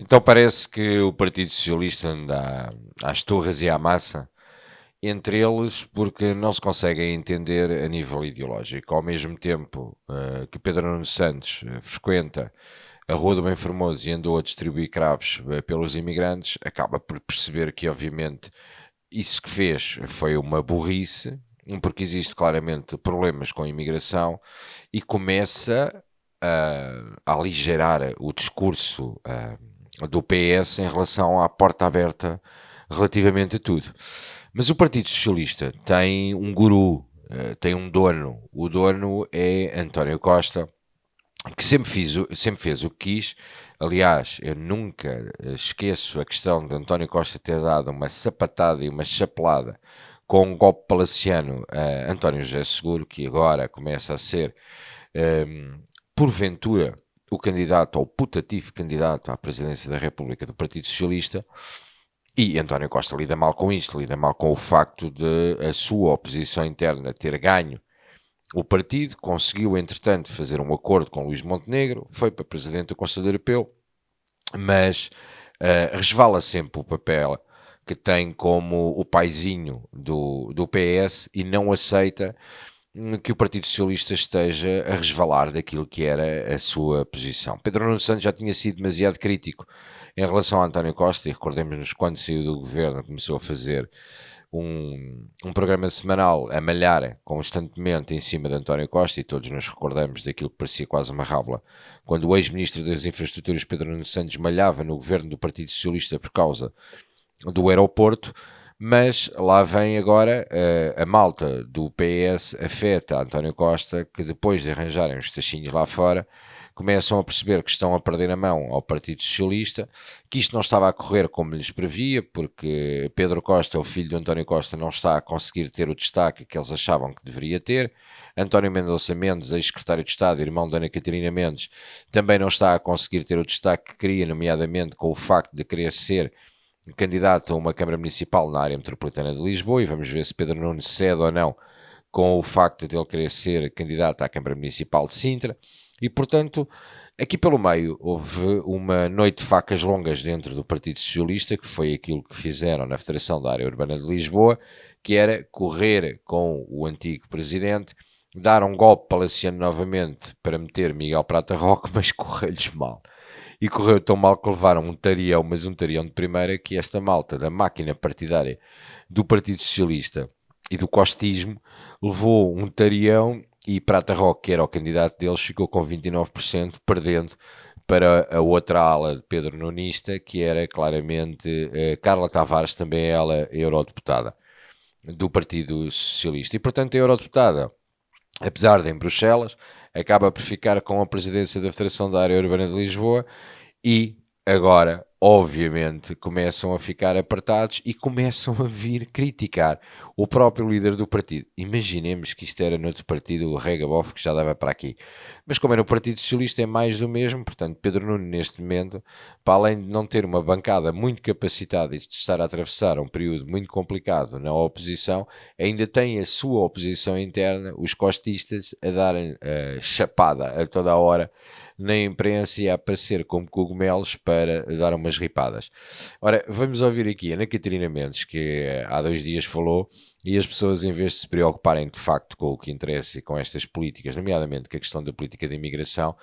Então parece que o Partido Socialista anda às turras e à massa, entre eles porque não se conseguem entender a nível ideológico. Ao mesmo tempo que Pedro Nuno Santos frequenta a Rua do Bem Formoso e andou a distribuir cravos pelos imigrantes, acaba por perceber que, obviamente, isso que fez foi uma burrice, porque existe claramente problemas com a imigração e começa a aligerar o discurso do PS em relação à porta aberta relativamente a tudo. Mas o Partido Socialista tem um guru, tem um dono. O dono é António Costa, que sempre fez o que quis. Aliás, eu nunca esqueço a questão de António Costa ter dado uma sapatada e uma chapelada com um golpe palaciano a António José Seguro, que agora começa a ser, porventura, o candidato ou o putativo candidato à presidência da República do Partido Socialista. E António Costa lida mal com isto, lida mal com o facto de a sua oposição interna ter ganho o partido, conseguiu entretanto fazer um acordo com Luís Montenegro, foi para presidente do Conselho Europeu, mas resvala sempre o papel que tem como o paizinho do PS e não aceita que o Partido Socialista esteja a resvalar daquilo que era a sua posição. Pedro Nuno Santos já tinha sido demasiado crítico em relação a António Costa, e recordemos-nos quando saiu do governo, começou a fazer um programa semanal a malhar constantemente em cima de António Costa, e todos nos recordamos daquilo que parecia quase uma rábula, quando o ex-ministro das Infraestruturas Pedro Nuno Santos malhava no governo do Partido Socialista por causa do aeroporto. Mas lá vem agora a malta do PS afeta António Costa, que depois de arranjarem os tachinhos lá fora, começam a perceber que estão a perder a mão ao Partido Socialista, que isto não estava a correr como lhes previa, porque Pedro Costa, o filho de António Costa, não está a conseguir ter o destaque que eles achavam que deveria ter. António Mendonça Mendes, ex-secretário de Estado, irmão de Ana Catarina Mendes, também não está a conseguir ter o destaque que queria, nomeadamente com o facto de querer ser candidato a uma Câmara Municipal na área metropolitana de Lisboa, e vamos ver se Pedro Nunes cede ou não com o facto de ele querer ser candidato à Câmara Municipal de Sintra. E, portanto, aqui pelo meio houve uma noite de facas longas dentro do Partido Socialista, que foi aquilo que fizeram na Federação da Área Urbana de Lisboa, que era correr com o antigo presidente, dar um golpe palaciano novamente para meter Miguel Prata Roque, mas correu-lhes mal. E correu tão mal que levaram um tarião, mas um tarião de primeira, que esta malta da máquina partidária do Partido Socialista e do costismo levou um tarião, e Prata Roque, que era o candidato deles, ficou com 29%, perdendo para a outra ala de Pedro Nunista, que era claramente Carla Tavares, também ela eurodeputada do Partido Socialista. E, portanto, a eurodeputada, apesar de em Bruxelas, acaba por ficar com a presidência da Federação da Área Urbana de Lisboa, e agora, obviamente, começam a ficar apertados e começam a vir criticar o próprio líder do partido. Imaginemos que isto era noutro partido, o Regabof, que já dava para aqui. Mas como é no Partido Socialista, é mais do mesmo. Portanto, Pedro Nuno, neste momento, para além de não ter uma bancada muito capacitada e de estar a atravessar um período muito complicado na oposição, ainda tem a sua oposição interna, os costistas, a darem chapada a toda a hora na imprensa e a aparecer como cogumelos para dar umas ripadas. Ora, vamos ouvir aqui a Ana Catarina Mendes, que há 2 dias falou, e as pessoas, em vez de se preocuparem de facto com o que interessa e com estas políticas, nomeadamente com a questão da política de imigração,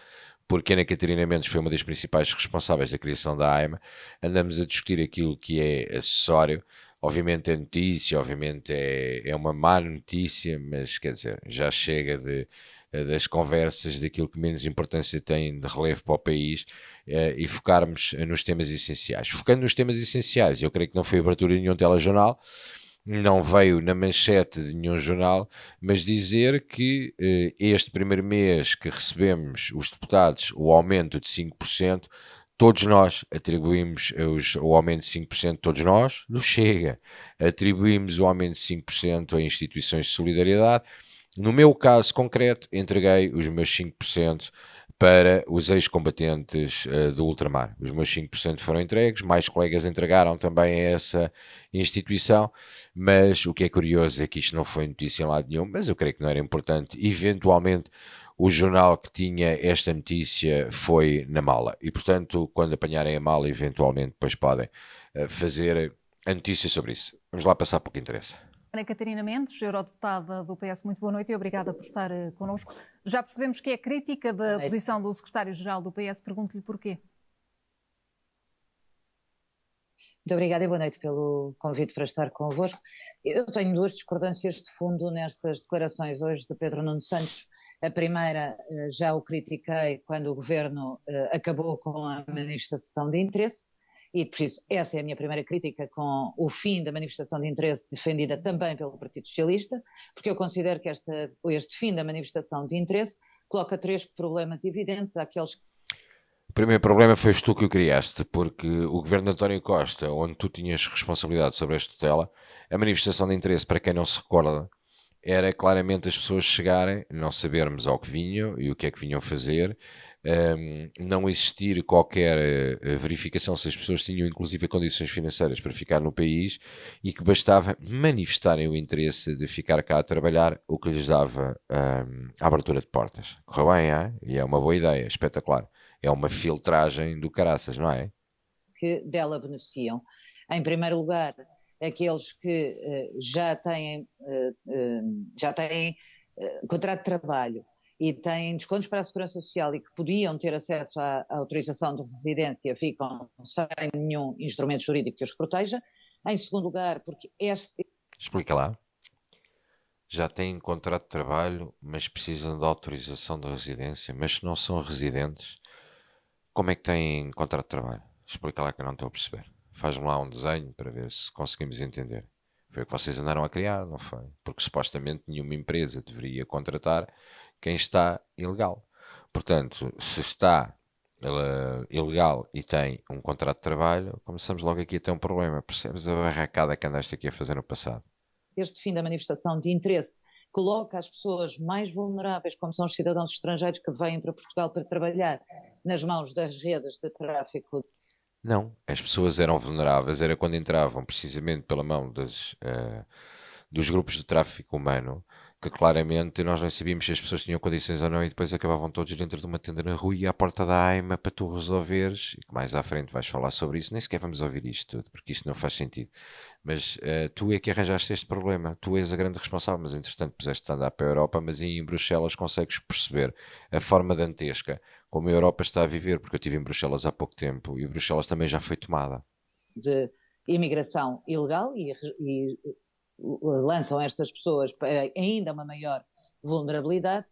porque Ana Catarina Mendes foi uma das principais responsáveis da criação da AIMA, andamos a discutir aquilo que é acessório. Obviamente é notícia, obviamente é uma má notícia, mas quer dizer, já chega das conversas, daquilo que menos importância tem de relevo para o país, e focarmos nos temas essenciais. Focando nos temas essenciais, eu creio que não foi abertura de nenhum telejornal, não veio na manchete de nenhum jornal, mas dizer que este primeiro mês que recebemos os deputados o aumento de 5%, todos nós atribuímos o aumento de 5%, todos nós, do Chega, atribuímos o aumento de 5% a instituições de solidariedade. No meu caso concreto, entreguei os meus 5% para os ex-combatentes do ultramar. Os meus 5% foram entregues, mais colegas entregaram também a essa instituição, mas o que é curioso é que isto não foi notícia em lado nenhum, mas eu creio que não era importante. Eventualmente, o jornal que tinha esta notícia foi na mala. E, portanto, quando apanharem a mala, eventualmente depois podem fazer a notícia sobre isso. Vamos lá passar para o que interessa. Ana Catarina Mendes, eurodeputada do PS, muito boa noite e obrigada por estar connosco. Já percebemos que é crítica da posição do secretário-geral do PS, pergunto-lhe porquê. Muito obrigada e boa noite pelo convite para estar convosco. Eu tenho duas discordâncias de fundo nestas declarações hoje de Pedro Nuno Santos. A primeira, já o critiquei quando o governo acabou com a manifestação de interesse, e por isso essa é a minha primeira crítica com o fim da manifestação de interesse defendida também pelo Partido Socialista, porque eu considero que este fim da manifestação de interesse coloca três problemas evidentes àqueles. O primeiro problema foi tu que o criaste, porque o governo de António Costa, onde tu tinhas responsabilidade sobre esta tutela, a manifestação de interesse, para quem não se recorda, era claramente as pessoas chegarem, não sabermos ao que vinham e o que é que vinham fazer, não existir qualquer verificação se as pessoas tinham inclusive condições financeiras para ficar no país e que bastava manifestarem o interesse de ficar cá a trabalhar, o que lhes dava a abertura de portas. Correu bem, hein? E é uma boa ideia, espetacular. É uma filtragem do caraças, não é? Que dela beneficiam. Em primeiro lugar, aqueles que já têm contrato de trabalho e têm descontos para a Segurança Social e que podiam ter acesso à autorização de residência ficam sem nenhum instrumento jurídico que os proteja. Em segundo lugar, porque Explica lá. Já têm contrato de trabalho, mas precisam de autorização de residência, mas se não são residentes, como é que têm contrato de trabalho? Explica lá que eu não estou a perceber. Faz-me lá um desenho para ver se conseguimos entender. Foi o que vocês andaram a criar, não foi? Porque supostamente nenhuma empresa deveria contratar quem está ilegal. Portanto, se está ilegal e tem um contrato de trabalho, começamos logo aqui a ter um problema. Percebes a barracada que andaste aqui a fazer no passado? Este fim da manifestação de interesse coloca as pessoas mais vulneráveis, como são os cidadãos estrangeiros que vêm para Portugal para trabalhar, nas mãos das redes de tráfico. Não, as pessoas eram vulneráveis, era quando entravam precisamente pela mão dos grupos de tráfico humano, que claramente nós nem sabíamos se as pessoas tinham condições ou não e depois acabavam todos dentro de uma tenda na rua e à porta da AIMA para tu resolveres, e que mais à frente vais falar sobre isso, nem sequer vamos ouvir isto tudo, porque isso não faz sentido. Mas tu é que arranjaste este problema, tu és a grande responsável, mas entretanto puseste-te a andar para a Europa, mas em Bruxelas consegues perceber a forma dantesca como a Europa está a viver, porque eu estive em Bruxelas há pouco tempo e Bruxelas também já foi tomada. De imigração ilegal e lançam estas pessoas para ainda uma maior vulnerabilidade.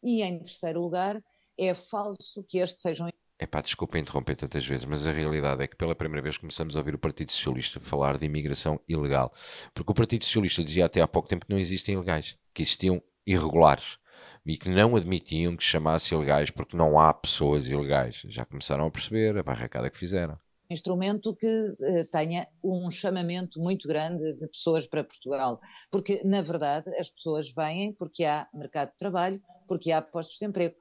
E em terceiro lugar, é falso que estes sejam. Epá, desculpa interromper tantas vezes, mas a realidade é que pela primeira vez começamos a ouvir o Partido Socialista falar de imigração ilegal. Porque o Partido Socialista dizia até há pouco tempo que não existem ilegais, que existiam irregulares e que não admitiam que se chamasse ilegais porque não há pessoas ilegais. Já começaram a perceber a barracada que fizeram. Instrumento que tenha um chamamento muito grande de pessoas para Portugal, porque na verdade as pessoas vêm porque há mercado de trabalho, porque há postos de emprego.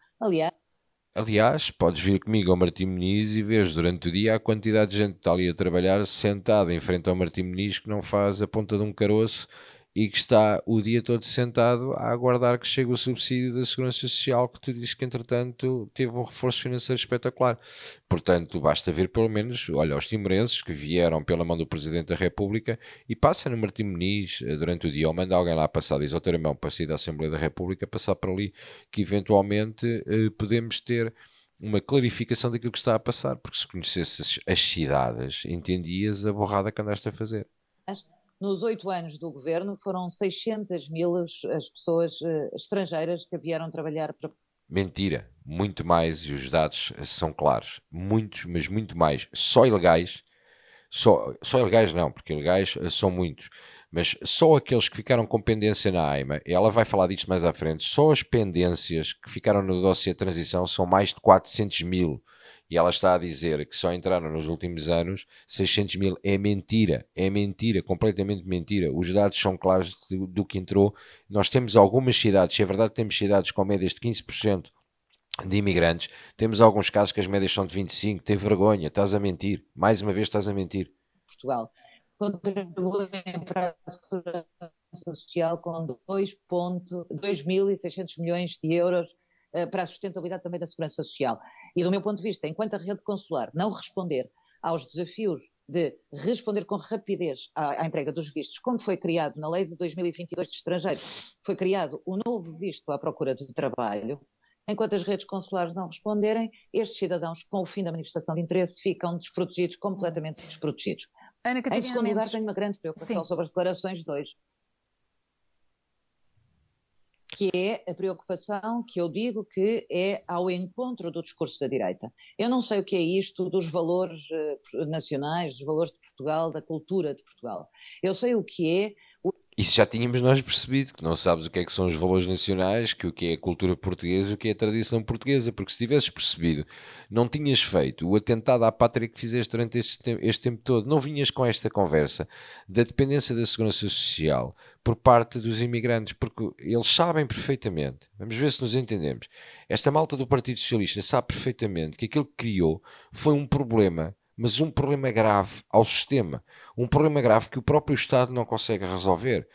Aliás, podes vir comigo ao Martim Moniz e vês durante o dia a quantidade de gente que está ali a trabalhar sentada em frente ao Martim Moniz que não faz a ponta de um caroço e que está o dia todo sentado a aguardar que chegue o subsídio da Segurança Social que tu dizes que entretanto teve um reforço financeiro espetacular. Portanto, basta ver pelo menos, olha, os timorenses que vieram pela mão do Presidente da República e passa no Martim Moniz durante o dia ou manda alguém lá passar, diz ao teu irmão para sair da Assembleia da República, passar por ali que eventualmente podemos ter uma clarificação daquilo que está a passar, porque se conhecesses as cidades, entendias a borrada que andaste a fazer. Nos 8 anos do governo foram 600 mil as pessoas estrangeiras que vieram trabalhar para. Mentira, muito mais, e os dados são claros, muitos, mas muito mais, só ilegais, só ilegais não, porque ilegais são muitos, mas só aqueles que ficaram com pendência na AIMA, e ela vai falar disto mais à frente, só as pendências que ficaram no dossiê de transição são mais de 400 mil, e ela está a dizer que só entraram nos últimos anos 600 mil, é mentira, completamente mentira, os dados são claros do que entrou, nós temos algumas cidades, se é verdade temos cidades com médias de 15% de imigrantes, temos alguns casos que as médias são de 25, tem vergonha, estás a mentir, mais uma vez estás a mentir. Portugal contribuem para a Segurança Social com 2.600 milhões de euros para a sustentabilidade também da segurança social. E do meu ponto de vista, enquanto a rede consular não responder aos desafios de responder com rapidez à entrega dos vistos, como foi criado na lei de 2022 de estrangeiros, foi criado o novo visto à procura de trabalho, enquanto as redes consulares não responderem, estes cidadãos, com o fim da manifestação de interesse, ficam desprotegidos, completamente desprotegidos. Ana Em Catarina segundo lugar, Mendes. tenho uma grande preocupação Sim. sobre as declarações de hoje, que é a preocupação que eu digo que é ao encontro do discurso da direita. Eu não sei o que é isto dos valores nacionais, dos valores de Portugal, da cultura de Portugal. Eu sei o que é. Isso já tínhamos nós percebido, que não sabes o que é que são os valores nacionais, que o que é a cultura portuguesa e o que é a tradição portuguesa, porque se tivesses percebido, não tinhas feito o atentado à pátria que fizeste durante este tempo todo, não vinhas com esta conversa da dependência da segurança social por parte dos imigrantes, porque eles sabem perfeitamente, vamos ver se nos entendemos, esta malta do Partido Socialista sabe perfeitamente que aquilo que criou foi um problema, mas um problema grave ao sistema, um problema grave que o próprio Estado não consegue resolver,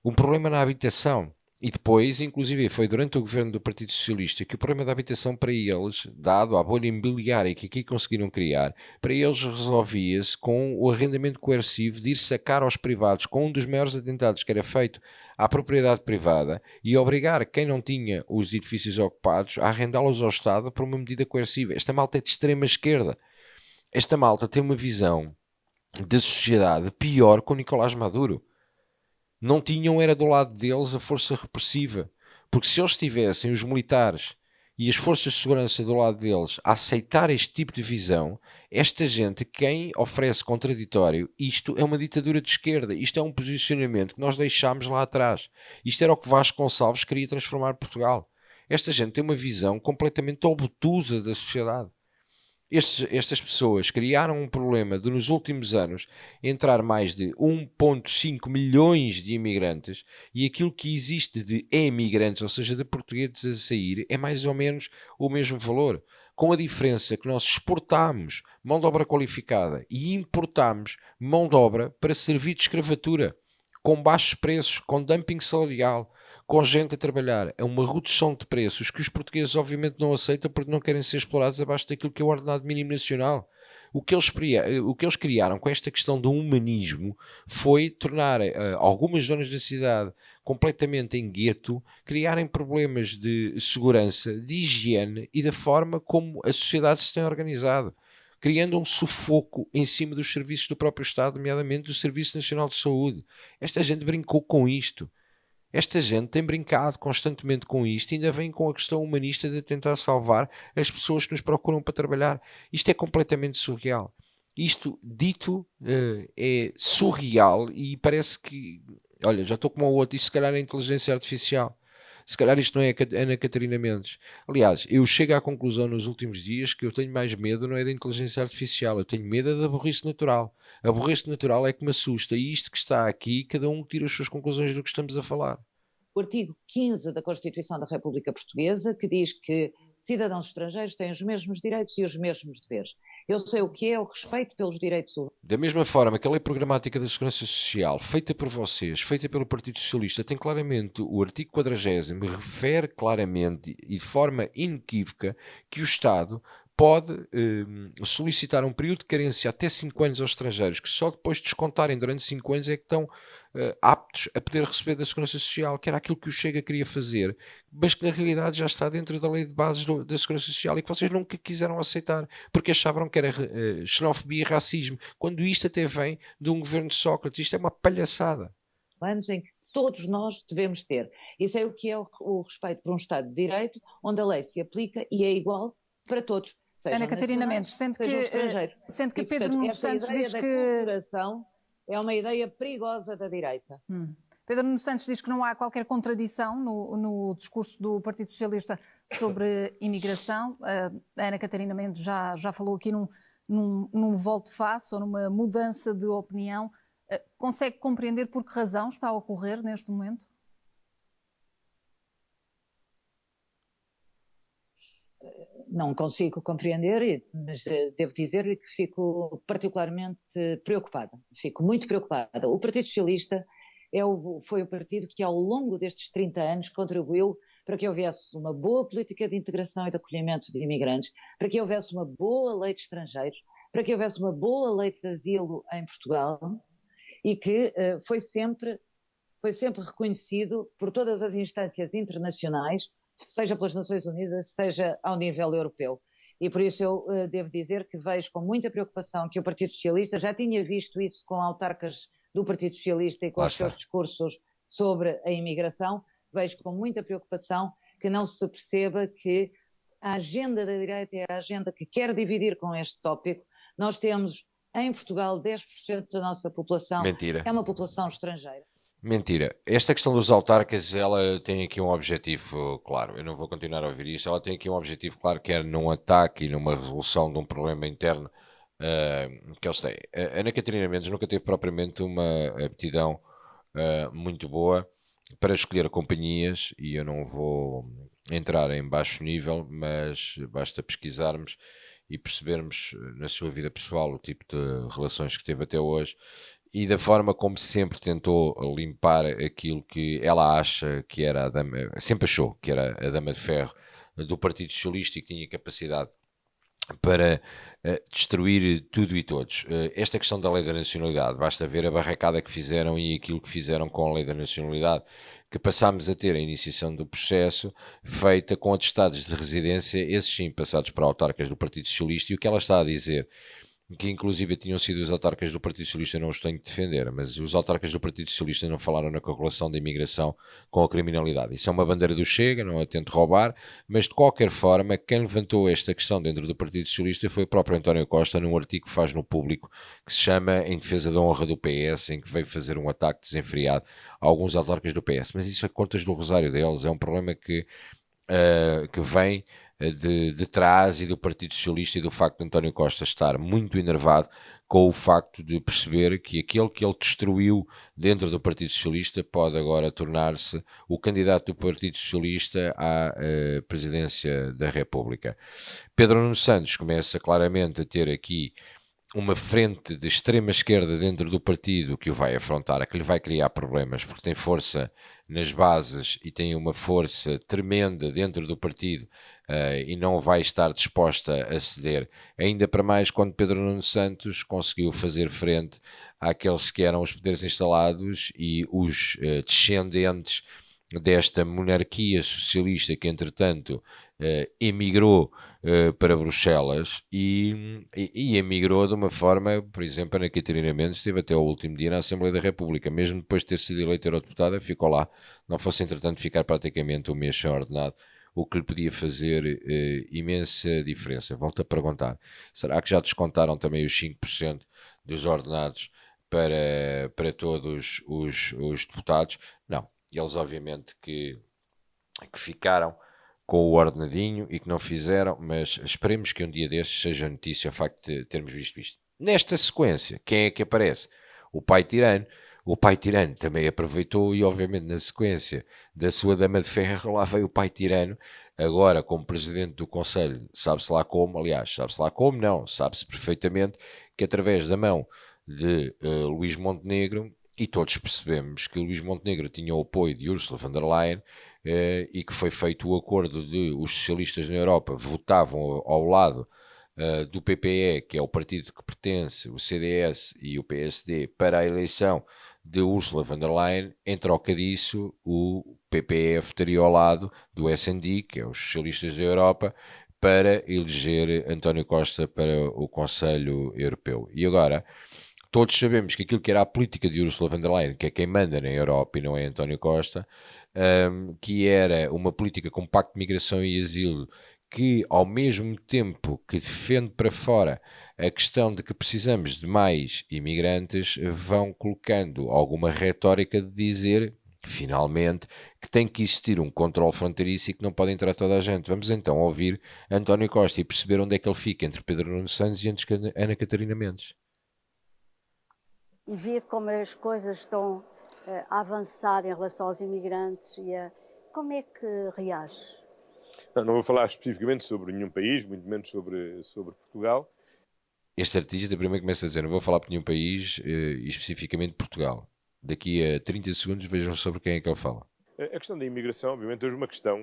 um problema na habitação. E depois, inclusive, foi durante o governo do Partido Socialista que o problema da habitação para eles, dado à bolha imobiliária que aqui conseguiram criar, para eles resolvia-se com o arrendamento coercivo de ir sacar aos privados, com um dos maiores atentados que era feito à propriedade privada, e obrigar quem não tinha os edifícios ocupados a arrendá-los ao Estado por uma medida coerciva. Esta malta é de extrema esquerda. Esta malta tem uma visão da sociedade pior que o Nicolás Maduro. Não tinham, era do lado deles, a força repressiva. Porque se eles tivessem os militares e as forças de segurança do lado deles a aceitar este tipo de visão, esta gente, quem oferece contraditório, isto é uma ditadura de esquerda, isto é um posicionamento que nós deixámos lá atrás. Isto era o que Vasco Gonçalves queria transformar Portugal. Esta gente tem uma visão completamente obtusa da sociedade. Estas pessoas criaram um problema de, nos últimos anos, entrar mais de 1,5 milhões de imigrantes, e aquilo que existe de emigrantes, ou seja, de portugueses a sair, é mais ou menos o mesmo valor, com a diferença que nós exportamos mão de obra qualificada e importamos mão de obra para servir de escravatura, com baixos preços, com dumping salarial, com gente a trabalhar. É uma redução de preços que os portugueses obviamente não aceitam, porque não querem ser explorados abaixo daquilo que é o ordenado mínimo nacional. O que eles criaram com esta questão do humanismo foi tornar algumas zonas da cidade completamente em gueto, criarem problemas de segurança, de higiene e da forma como a sociedade se tem organizado, criando um sufoco em cima dos serviços do próprio Estado, nomeadamente do Serviço Nacional de Saúde. Esta gente brincou com isto. Esta gente tem brincado constantemente com isto e ainda vem com a questão humanista de tentar salvar as pessoas que nos procuram para trabalhar. Isto é completamente surreal. Isto dito é surreal e parece que... Olha, já estou como o outro, isto se calhar é inteligência artificial. Se calhar isto não é Ana Catarina Mendes. Aliás, eu chego à conclusão nos últimos dias que eu tenho mais medo não é da inteligência artificial, eu tenho medo da burrice natural. A burrice natural é que me assusta, e isto que está aqui, cada um tira as suas conclusões do que estamos a falar. O artigo 15 da Constituição da República Portuguesa, que diz que cidadãos estrangeiros têm os mesmos direitos e os mesmos deveres. Eu sei o que é o respeito pelos direitos humanos. Da mesma forma que a lei programática da Segurança Social, feita por vocês, feita pelo Partido Socialista, tem claramente o artigo 40º, refere claramente e de forma inequívoca que o Estado pode solicitar um período de carência até 5 anos aos estrangeiros, que só depois de descontarem durante 5 anos é que estão aptos a poder receber da Segurança Social, que era aquilo que o Chega queria fazer, mas que na realidade já está dentro da lei de bases da Segurança Social e que vocês nunca quiseram aceitar, porque achavam que era xenofobia e racismo, quando isto até vem de um governo de Sócrates. Isto é uma palhaçada. Anos em que todos nós devemos ter. Isso é o que é o respeito por um Estado de Direito, onde a lei se aplica e é igual para todos. Ana Catarina Mendes, sendo que Pedro Nuno Santos diz que... Cooperação é uma ideia perigosa da direita. Pedro Nuno Santos diz que não há qualquer contradição no discurso do Partido Socialista sobre imigração. A Ana Catarina Mendes já falou aqui num volte-face ou numa mudança de opinião. Consegue compreender por que razão está a ocorrer neste momento? Não consigo compreender, mas devo dizer-lhe que fico particularmente preocupada. Fico muito preocupada. O Partido Socialista foi o partido que ao longo destes 30 anos contribuiu para que houvesse uma boa política de integração e de acolhimento de imigrantes, para que houvesse uma boa lei de estrangeiros, para que houvesse uma boa lei de asilo em Portugal, e que foi sempre reconhecido por todas as instâncias internacionais, seja pelas Nações Unidas, seja ao nível europeu. E por isso eu devo dizer que vejo com muita preocupação que o Partido Socialista já tinha visto isso com autarcas do Partido Socialista e com os seus discursos sobre a imigração. Vejo com muita preocupação que não se perceba que a agenda da direita é a agenda que quer dividir com este tópico. Nós temos em Portugal 10% da nossa população é uma população estrangeira. Mentira. Esta questão dos autarcas, ela tem aqui um objetivo claro. Eu não vou continuar a ouvir isto. Ela tem aqui um objetivo claro, que é num ataque e numa resolução de um problema interno que eles têm. A Ana Catarina Mendes nunca teve propriamente uma aptidão muito boa para escolher companhias, e eu não vou entrar em baixo nível, mas basta pesquisarmos e percebermos na sua vida pessoal o tipo de relações que teve até hoje e da forma como sempre tentou limpar aquilo que ela acha que era a dama, sempre achou que era a dama de ferro do Partido Socialista e que tinha capacidade para destruir tudo e todos. Esta questão da lei da nacionalidade, basta ver a barracada que fizeram e aquilo que fizeram com a lei da nacionalidade, que passámos a ter a iniciação do processo feita com atestados de residência, esses sim passados para autarcas do Partido Socialista, e o que ela está a dizer, que inclusive tinham sido os autarcas do Partido Socialista, não os tenho de defender, mas os autarcas do Partido Socialista não falaram na correlação da imigração com a criminalidade. Isso é uma bandeira do Chega, não a tento roubar, mas de qualquer forma, quem levantou esta questão dentro do Partido Socialista foi o próprio António Costa, num artigo que faz no Público, que se chama Em Defesa da Honra do PS, em que veio fazer um ataque desenfreado a alguns autarcas do PS. Mas isso é contas do rosário deles, é um problema que vem de trás e do Partido Socialista e do facto de António Costa estar muito enervado com o facto de perceber que aquele que ele destruiu dentro do Partido Socialista pode agora tornar-se o candidato do Partido Socialista à presidência da República. Pedro Nuno Santos começa claramente a ter aqui uma frente de extrema esquerda dentro do partido que o vai afrontar, que lhe vai criar problemas, porque tem força nas bases e tem uma força tremenda dentro do partido e não vai estar disposta a ceder, ainda para mais quando Pedro Nuno Santos conseguiu fazer frente àqueles que eram os poderes instalados e os descendentes desta monarquia socialista que entretanto emigrou para Bruxelas e emigrou de uma forma, por exemplo, Ana Catarina Mendes esteve até o último dia na Assembleia da República, mesmo depois de ter sido eleita eurodeputada, ficou lá, não fosse entretanto ficar praticamente um mês sem ordenado, o que lhe podia fazer imensa diferença. Volto a perguntar, será que já descontaram também os 5% dos ordenados para todos os deputados? Não. Eles obviamente que ficaram com o ordenadinho e que não fizeram, mas esperemos que um dia destes seja notícia o facto de termos visto isto. Nesta sequência, quem é que aparece? O pai tirano. O pai tirano também aproveitou e obviamente na sequência da sua dama de ferro lá veio o pai tirano, agora como presidente do Conselho, sabe-se lá como, aliás, sabe-se lá como não, sabe-se perfeitamente que através da mão de Luís Montenegro, e todos percebemos que Luís Montenegro tinha o apoio de Ursula von der Leyen e que foi feito o acordo de os socialistas na Europa votavam ao lado do PPE, que é o partido que pertence, o CDS e o PSD, para a eleição de Ursula von der Leyen. Em troca disso, o PPE votaria ao lado do SD, que é os socialistas da Europa, para eleger António Costa para o Conselho Europeu. E agora, todos sabemos que aquilo que era a política de Ursula von der Leyen, que é quem manda na Europa e não é António Costa, que era uma política com pacto de migração e asilo, que ao mesmo tempo que defende para fora a questão de que precisamos de mais imigrantes, vão colocando alguma retórica de dizer, finalmente, que tem que existir um controle fronteiriço e que não pode entrar toda a gente. Vamos então ouvir António Costa e perceber onde é que ele fica entre Pedro Nuno Santos e Ana Catarina Mendes. E ver como as coisas estão a avançar em relação aos imigrantes como é que reage? Não vou falar especificamente sobre nenhum país, muito menos sobre Portugal. Este artista primeiro começa a dizer, não vou falar por nenhum país, especificamente Portugal. Daqui a 30 segundos vejam sobre quem é que ele fala. A questão da imigração, obviamente, é uma questão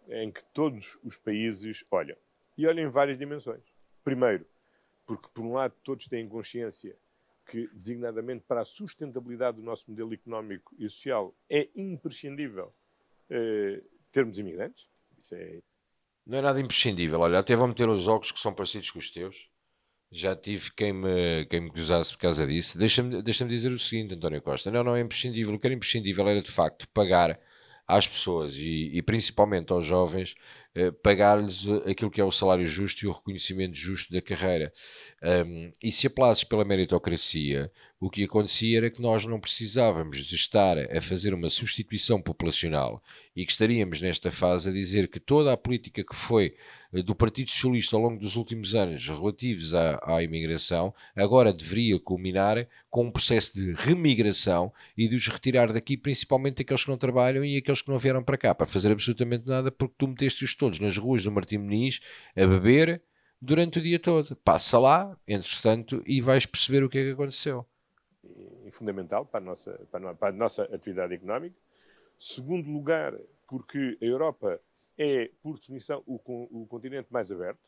em que todos os países olham. E olham em várias dimensões. Primeiro, porque, por um lado, todos têm consciência que, designadamente para a sustentabilidade do nosso modelo económico e social, é imprescindível termos imigrantes. Isso é... Não é nada imprescindível. Olha, até vou meter os óculos que são parecidos com os teus. Já tive quem me gozasse por causa disso. Deixa-me dizer o seguinte, António Costa. Não é imprescindível. O que era imprescindível era, de facto, pagar às pessoas e principalmente aos jovens, pagar-lhes aquilo que é o salário justo e o reconhecimento justo da carreira. E se apelasses pela meritocracia, o que acontecia era que nós não precisávamos de estar a fazer uma substituição populacional e que estaríamos nesta fase a dizer que toda a política que foi do Partido Socialista ao longo dos últimos anos relativos à imigração agora deveria culminar com um processo de remigração e de os retirar daqui, principalmente aqueles que não trabalham e aqueles que não vieram para cá para fazer absolutamente nada, porque tu meteste-os todos nas ruas do Martim Moniz a beber durante o dia todo. Passa lá, entretanto, e vais perceber o que é que aconteceu. Fundamental para a nossa atividade económica. Segundo lugar, porque a Europa é, por definição, o continente mais aberto.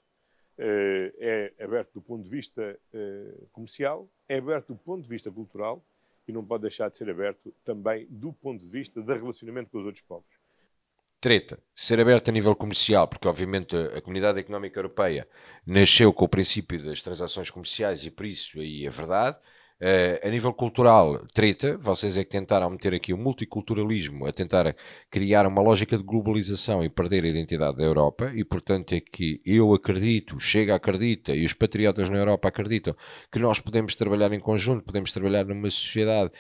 É aberto do ponto de vista comercial, é aberto do ponto de vista cultural e não pode deixar de ser aberto também do ponto de vista de relacionamento com os outros povos. Treta, ser aberto a nível comercial, porque obviamente a Comunidade Económica Europeia nasceu com o princípio das transações comerciais e por isso aí é verdade. A nível cultural, treta, vocês é que tentaram meter aqui o multiculturalismo, a tentar criar uma lógica de globalização e perder a identidade da Europa, e portanto é que eu acredito, Chega acredita e os patriotas na Europa acreditam que nós podemos trabalhar em conjunto, podemos trabalhar numa sociedade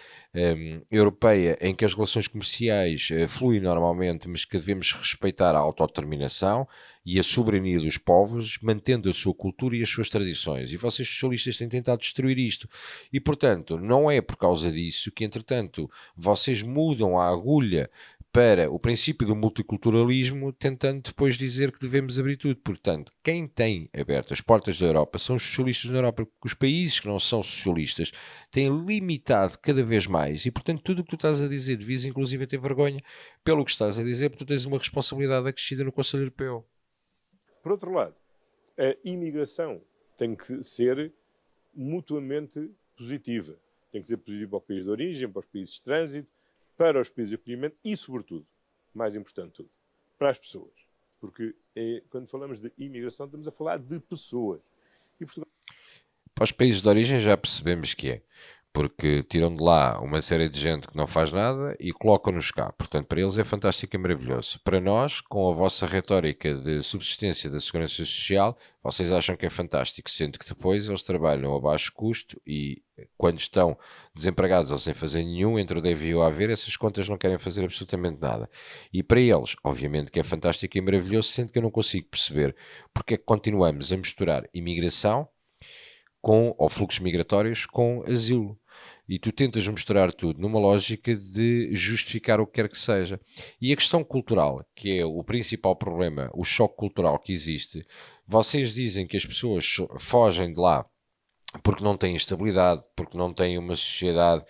europeia em que as relações comerciais fluem normalmente, mas que devemos respeitar a autodeterminação e a soberania dos povos, mantendo a sua cultura e as suas tradições. E vocês socialistas têm tentado destruir isto. E, portanto, não é por causa disso que, entretanto, vocês mudam a agulha para o princípio do multiculturalismo, tentando depois dizer que devemos abrir tudo. Portanto, quem tem aberto as portas da Europa são os socialistas na Europa, porque os países que não são socialistas têm limitado cada vez mais. E, portanto, tudo o que tu estás a dizer, devias inclusive ter vergonha pelo que estás a dizer, porque tu tens uma responsabilidade acrescida no Conselho Europeu. Por outro lado, a imigração tem que ser mutuamente positiva. Tem que ser positiva para o país de origem, para os países de trânsito, para os países de acolhimento e, sobretudo, mais importante de tudo, para as pessoas. Porque quando falamos de imigração estamos a falar de pessoas. E Portugal... Para os países de origem já percebemos que é. Porque tiram de lá uma série de gente que não faz nada e colocam-nos cá. Portanto, para eles é fantástico e maravilhoso. Para nós, com a vossa retórica de subsistência da segurança social, vocês acham que é fantástico, sendo que depois eles trabalham a baixo custo e quando estão desempregados ou sem fazer nenhum, entre o deve e o haver, essas contas não querem fazer absolutamente nada. E para eles, obviamente que é fantástico e maravilhoso, sendo que eu não consigo perceber porque é que continuamos a misturar imigração ou fluxos migratórios com asilo. E tu tentas misturar tudo numa lógica de justificar o que quer que seja. E a questão cultural, que é o principal problema, o choque cultural que existe, vocês dizem que as pessoas fogem de lá porque não têm estabilidade, porque não têm uma sociedade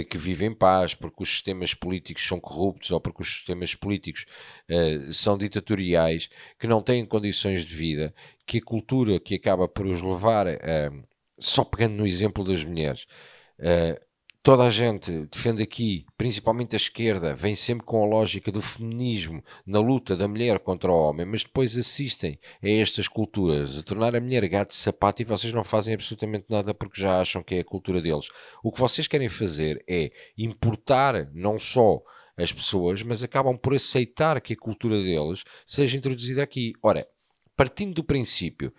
que vive em paz, porque os sistemas políticos são corruptos ou porque os sistemas políticos são ditatoriais, que não têm condições de vida, que a cultura que acaba por os levar, só pegando no exemplo das mulheres, toda a gente defende aqui, principalmente a esquerda, vem sempre com a lógica do feminismo na luta da mulher contra o homem, mas depois assistem a estas culturas, de tornar a mulher gato de sapato e vocês não fazem absolutamente nada porque já acham que é a cultura deles. O que vocês querem fazer é importar não só as pessoas, mas acabam por aceitar que a cultura deles seja introduzida aqui. Ora, partindo do princípio,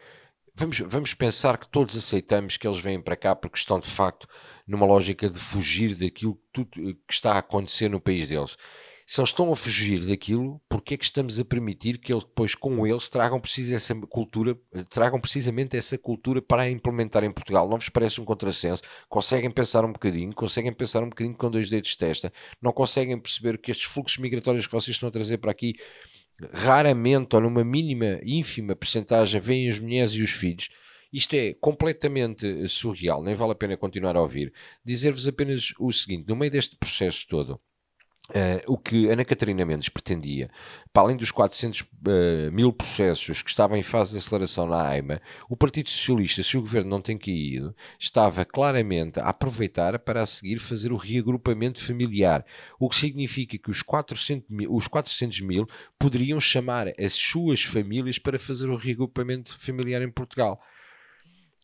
vamos pensar que todos aceitamos que eles vêm para cá porque estão de facto numa lógica de fugir daquilo que está a acontecer no país deles. Se eles estão a fugir daquilo, porque é que estamos a permitir que eles depois com eles tragam precisamente essa cultura para a implementar em Portugal? Não vos parece um contrassenso? Conseguem pensar um bocadinho com dois dedos de testa, não conseguem perceber que estes fluxos migratórios que vocês estão a trazer para aqui raramente ou numa mínima, ínfima percentagem vêm as mulheres e os filhos. Isto é completamente surreal, nem vale a pena continuar a ouvir. Dizer-vos apenas o seguinte, no meio deste processo todo, O que Ana Catarina Mendes pretendia, para além dos 400 mil processos que estavam em fase de aceleração na AIMA, o Partido Socialista, se o governo não tem caído, estava claramente a aproveitar para a seguir fazer o reagrupamento familiar, o que significa que os 400 mil poderiam chamar as suas famílias para fazer o reagrupamento familiar em Portugal.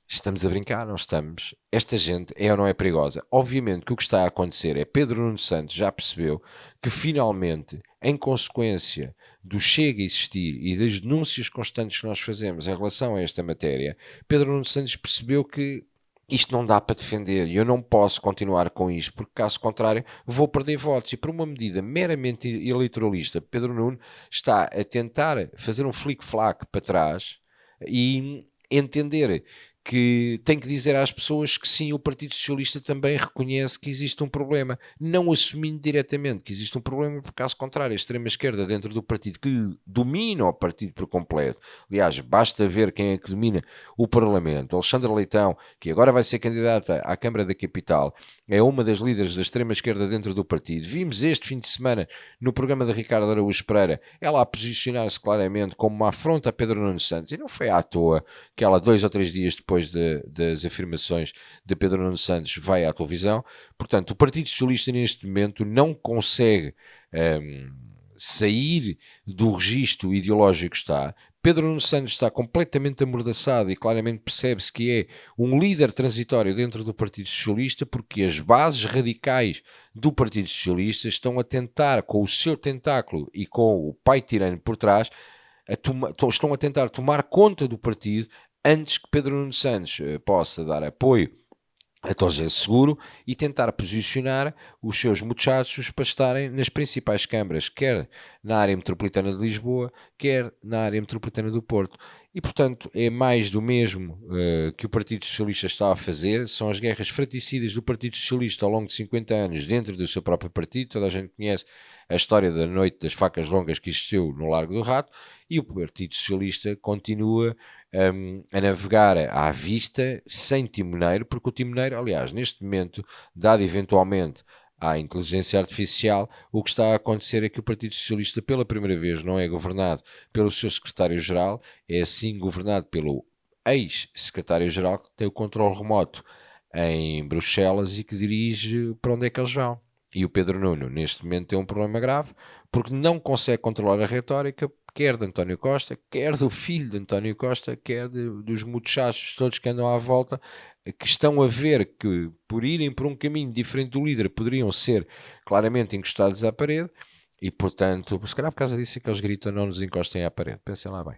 Estamos a brincar, não estamos? Esta gente é ou não é perigosa? Obviamente que o que está a acontecer é Pedro Nuno Santos já percebeu que finalmente, em consequência do Chega a existir e das denúncias constantes que nós fazemos em relação a esta matéria, Pedro Nuno Santos percebeu que isto não dá para defender e eu não posso continuar com isto, porque caso contrário vou perder votos. E por uma medida meramente eleitoralista, Pedro Nuno está a tentar fazer um flic-flac para trás e entender que tem que dizer às pessoas que sim, o Partido Socialista também reconhece que existe um problema, não assumindo diretamente que existe um problema, porque caso contrário, a extrema-esquerda dentro do partido que domina o partido por completo, aliás, basta ver quem é que domina o Parlamento. Alexandre Leitão, que agora vai ser candidata à Câmara da Capital, é uma das líderes da extrema-esquerda dentro do partido. Vimos este fim de semana no programa de Ricardo Araújo Pereira, ela a posicionar-se claramente como uma afronta a Pedro Nuno Santos, e não foi à toa que ela 2 ou 3 dias depois das afirmações de Pedro Nuno Santos vai à televisão. Portanto, o Partido Socialista neste momento não consegue sair do registro ideológico que está. Pedro Nuno Santos está completamente amordaçado e claramente percebe-se que é um líder transitório dentro do Partido Socialista, porque as bases radicais do Partido Socialista estão a tentar, com o seu tentáculo e com o pai tirano por trás, estão a tentar tomar conta do partido antes que Pedro Nuno Santos possa dar apoio a Tosé Seguro e tentar posicionar os seus muchachos para estarem nas principais câmaras, quer na área metropolitana de Lisboa, quer na área metropolitana do Porto. E, portanto, é mais do mesmo que o Partido Socialista está a fazer, são as guerras fratricidas do Partido Socialista ao longo de 50 anos dentro do seu próprio partido. Toda a gente conhece a história da noite das facas longas que existiu no Largo do Rato, e o Partido Socialista continua a navegar à vista, sem timoneiro, porque o timoneiro, aliás, neste momento, dado eventualmente à inteligência artificial, o que está a acontecer é que o Partido Socialista, pela primeira vez, não é governado pelo seu secretário-geral, é sim governado pelo ex-secretário-geral, que tem o controle remoto em Bruxelas e que dirige para onde é que eles vão. E o Pedro Nuno, neste momento, tem um problema grave, porque não consegue controlar a retórica, quer de António Costa, quer do filho de António Costa, quer dos muchachos todos que andam à volta, que estão a ver que, por irem por um caminho diferente do líder, poderiam ser claramente encostados à parede, e, portanto, se calhar por causa disso é que eles gritam: não nos encostem à parede. Pensem lá bem.